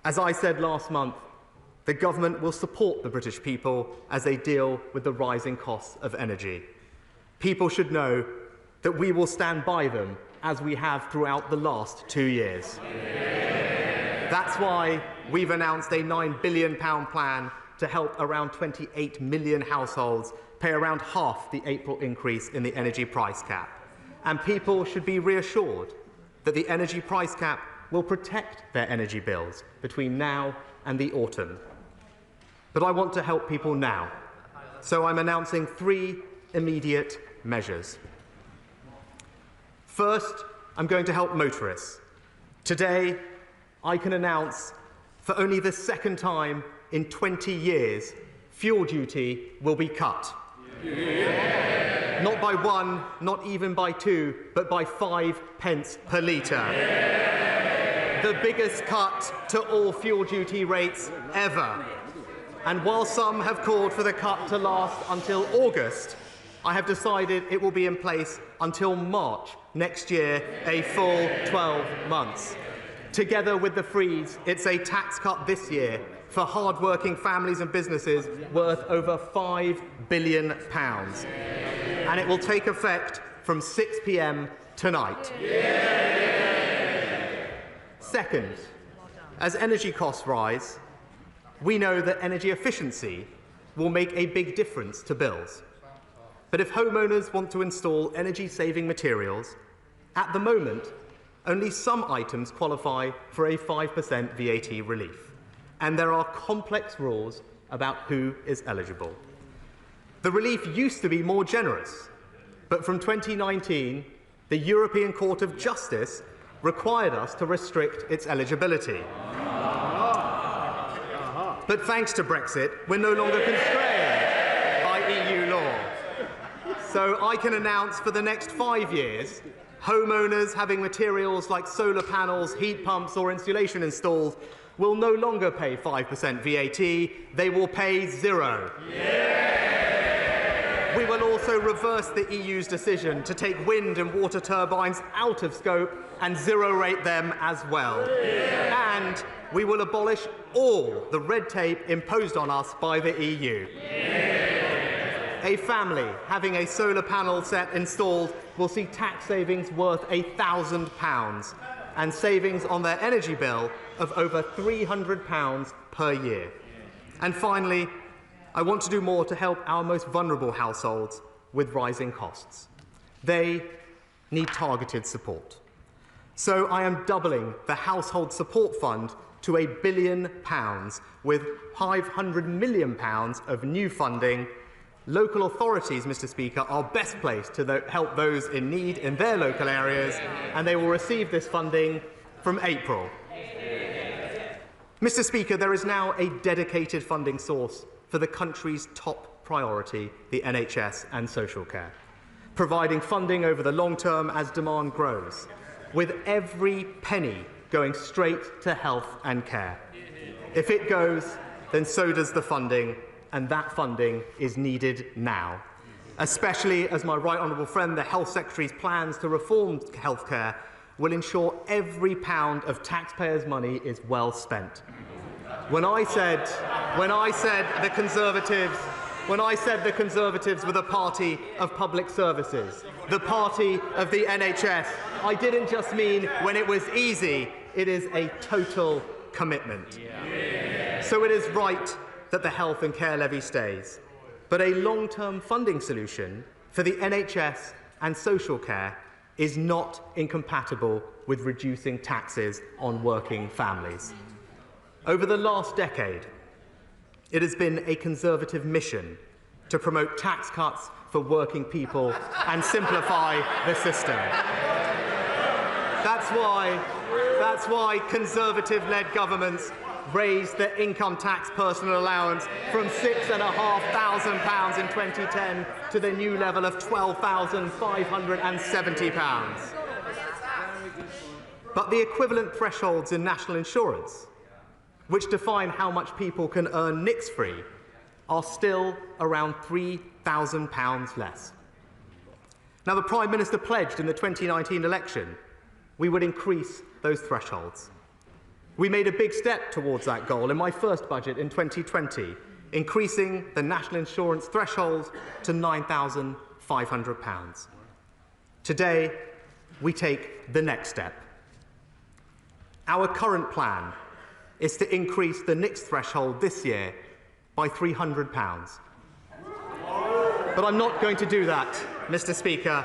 As I said last month, the government will support the British people as they deal with the rising costs of energy. People should know that we will stand by them as we have throughout the last 2 years. That's why we've announced a £9 billion plan to help around 28 million households pay around half the April increase in the energy price cap. And people should be reassured that the energy price cap will protect their energy bills between now and the autumn. But I want to help people now, so I'm announcing 3 immediate measures. First, I'm going to help motorists. Today, I can announce, for only the second time in 20 years, fuel duty will be cut. Yeah. Not by 1, not even by 2, but by 5 pence per litre. Yeah. The biggest cut to all fuel duty rates ever. And while some have called for the cut to last until August, I have decided it will be in place until March next year, a full 12 months. Together with the freeze, it's a tax cut this year for hard-working families and businesses worth over £5 billion. And it will take effect from 6 p.m. tonight. Second, as energy costs rise, we know that energy efficiency will make a big difference to bills. But if homeowners want to install energy-saving materials, at the moment, only some items qualify for a 5% VAT relief, and there are complex rules about who is eligible. The relief used to be more generous, but from 2019, the European Court of Justice required us to restrict its eligibility. But thanks to Brexit, we're no longer constrained by EU law. So I can announce for the next 5 years, homeowners having materials like solar panels, heat pumps or insulation installed will no longer pay 5% VAT, they will pay 0. Yeah! We will also reverse the EU's decision to take wind and water turbines out of scope and zero-rate them as well. Yeah! And we will abolish all the red tape imposed on us by the EU. Yeah! A family having a solar panel set installed will see tax savings worth £1,000 and savings on their energy bill of over £300 per year. And finally, I want to do more to help our most vulnerable households with rising costs. They need targeted support. So I am doubling the Household Support Fund to £1 billion with £500 million of new funding. Local authorities, Mr Speaker, are best placed to help those in need in their local areas, and they will receive this funding from April. Mr Speaker, there is now a dedicated funding source for the country's top priority, the NHS and social care, providing funding over the long term as demand grows, with every penny going straight to health and care. If it goes, then so does the funding, and that funding is needed now, especially as my right honourable friend, the Health Secretary's plans to reform healthcare will ensure every pound of taxpayers' money is well spent. When I said the Conservatives were the party of public services, the party of the NHS, I didn't just mean when it was easy, it is a total commitment. So it is right that the health and care levy stays, but a long-term funding solution for the NHS and social care is not incompatible with reducing taxes on working families. Over the last decade, it has been a Conservative mission to promote tax cuts for working people and simplify the system. That's why Conservative-led governments raised the income tax personal allowance from £6,500 in 2010 to the new level of £12,570. But the equivalent thresholds in national insurance, which define how much people can earn NICS-free, are still around £3,000 less. Now, the Prime Minister pledged in the 2019 election we would increase those thresholds. We made a big step towards that goal in my first budget in 2020, increasing the national insurance threshold to £9,500. Today, we take the next step. Our current plan is to increase the NICS threshold this year by £300. But I'm not going to do that, Mr Speaker.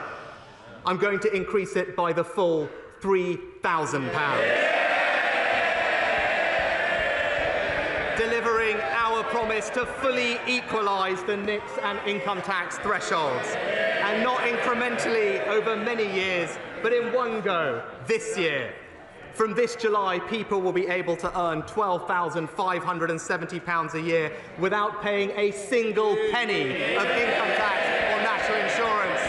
I'm going to increase it by the full £3,000. Delivering our promise to fully equalise the NICS and income tax thresholds, and not incrementally over many years, but in one go this year. From this July, people will be able to earn £12,570 a year without paying a single penny of income tax or national insurance.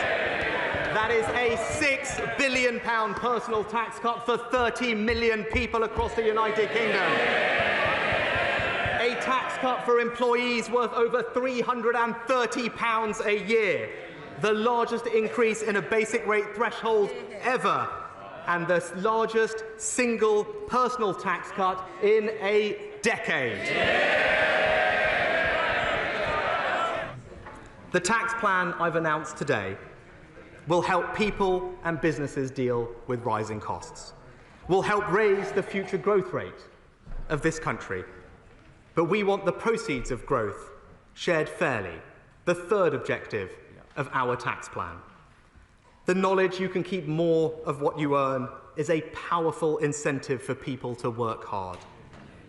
That is a £6 billion personal tax cut for 30 million people across the United Kingdom. A tax cut for employees worth over £330 a year, the largest increase in a basic rate threshold ever, and the largest single personal tax cut in a decade. The tax plan I've announced today will help people and businesses deal with rising costs, will help raise the future growth rate of this country. But we want the proceeds of growth shared fairly, the third objective of our tax plan. The knowledge you can keep more of what you earn is a powerful incentive for people to work hard.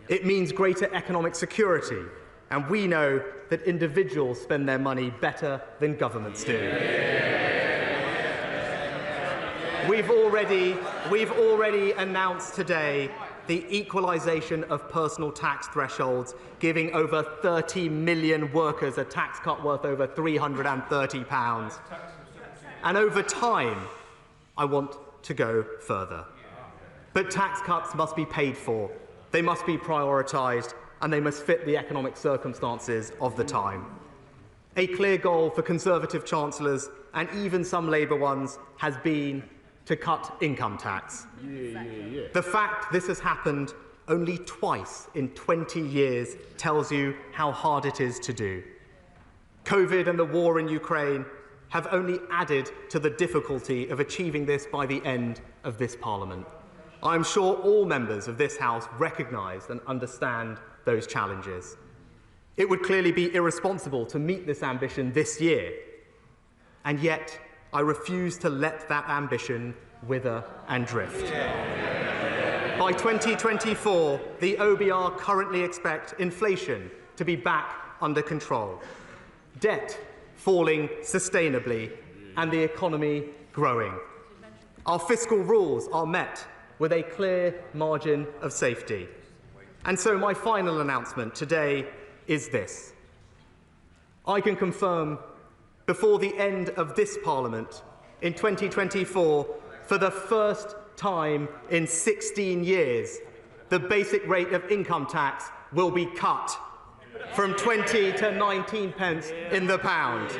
It means greater economic security, and we know that individuals spend their money better than governments do. We've already announced today the equalisation of personal tax thresholds, giving over 30 million workers a tax cut worth over £330. And over time, I want to go further. But tax cuts must be paid for, they must be prioritised, and they must fit the economic circumstances of the time. A clear goal for Conservative Chancellors, and even some Labour ones, has been to cut income tax. The fact this has happened only twice in 20 years tells you how hard it is to do. COVID and the war in Ukraine have only added to the difficulty of achieving this by the end of this Parliament. I am sure all members of this House recognise and understand those challenges. It would clearly be irresponsible to meet this ambition this year, and yet I refuse to let that ambition wither and drift. By 2024, the OBR currently expect inflation to be back under control, debt falling sustainably, and the economy growing. Our fiscal rules are met with a clear margin of safety. And so my final announcement today is this. I can confirm before the end of this Parliament in 2024, for the first time in 16 years, the basic rate of income tax will be cut from 20 to 19 pence in the pound.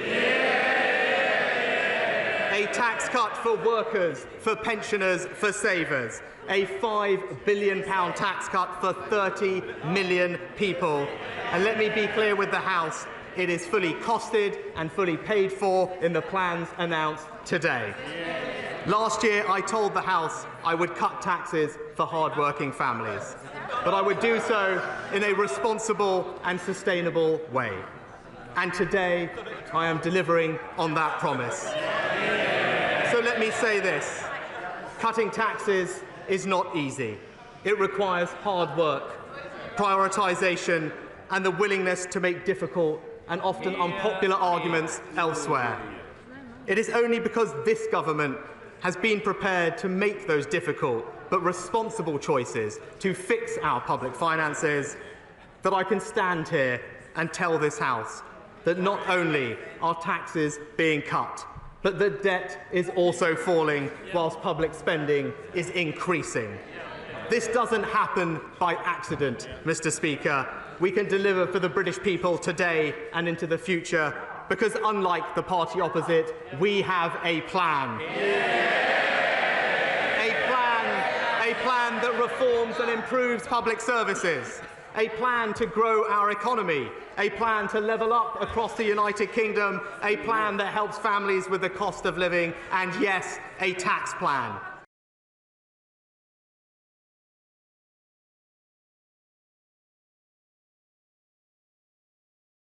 A tax cut for workers, for pensioners, for savers. A £5 billion tax cut for 30 million people. And let me be clear with the House, it is fully costed and fully paid for in the plans announced today. Last year, I told the House I would cut taxes for hard-working families, but I would do so in a responsible and sustainable way. And today, I am delivering on that promise. So let me say this. Cutting taxes is not easy. It requires hard work, prioritisation, and the willingness to make difficult and often unpopular arguments elsewhere. It is only because this government has been prepared to make those difficult but responsible choices to fix our public finances that I can stand here and tell this House that not only are taxes being cut, but the debt is also falling whilst public spending is increasing. This doesn't happen by accident, Mr. Speaker. We can deliver for the British people today and into the future because, unlike the party opposite, we have a plan. A plan plan that reforms and improves public services, a plan to grow our economy, a plan to level up across the United Kingdom, a plan that helps families with the cost of living, and yes, a tax plan.